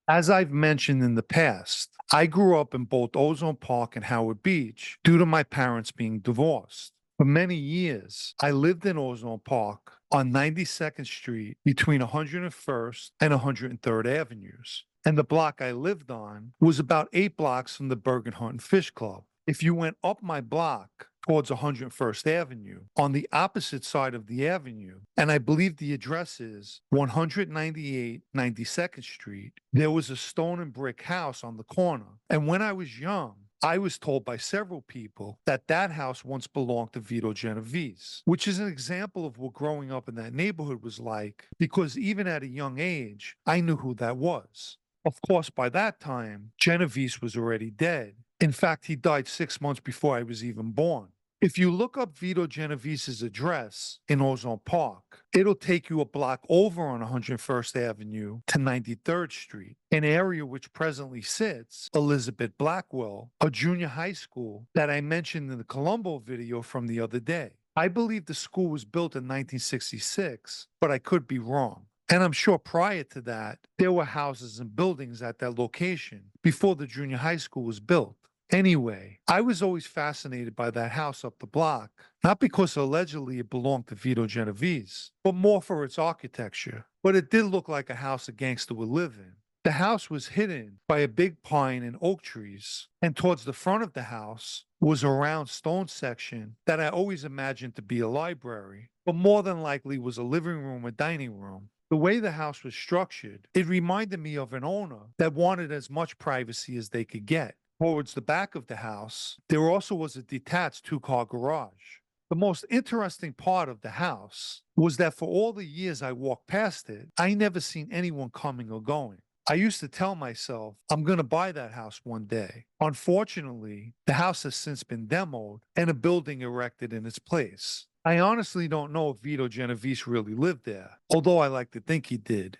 As I've mentioned in the past, I grew up in both Ozone Park and Howard Beach due to my parents being divorced. For many years, I lived in Ozone Park on 92nd Street between 101st and 103rd Avenues. And the block I lived on was about 8 blocks from the Bergen Hunt and Fish Club. If you went up my block towards 101st Avenue, on the opposite side of the avenue, and I believe the address is 198 92nd Street, there was a stone and brick house on the corner. And when I was young, I was told by several people that that house once belonged to Vito Genovese, which is an example of what growing up in that neighborhood was like, because even at a young age, I knew who that was. Of course, by that time, Genovese was already dead. In fact, he died 6 months before I was even born. If you look up Vito Genovese's address in Ozone Park, it'll take you a block over on 101st Avenue to 93rd Street, an area which presently sits Elizabeth Blackwell, a junior high school that I mentioned in the Colombo video from the other day. I believe the school was built in 1966, but I could be wrong. And I'm sure prior to that, there were houses and buildings at that location before the junior high school was built. Anyway, I was always fascinated by that house up the block, not because allegedly it belonged to Vito Genovese, but more for its architecture. But it did look like a house a gangster would live in. The house was hidden by a big pine and oak trees, and towards the front of the house was a round stone section that I always imagined to be a library, but more than likely was a living room or dining room. The way the house was structured, it reminded me of an owner that wanted as much privacy as they could get. Towards the back of the house, there also was a detached two-car garage. The most interesting part of the house was that for all the years I walked past it, I never seen anyone coming or going. I used to tell myself, I'm going to buy that house one day. Unfortunately, the house has since been demoed and a building erected in its place. I honestly don't know if Vito Genovese really lived there, although I like to think he did.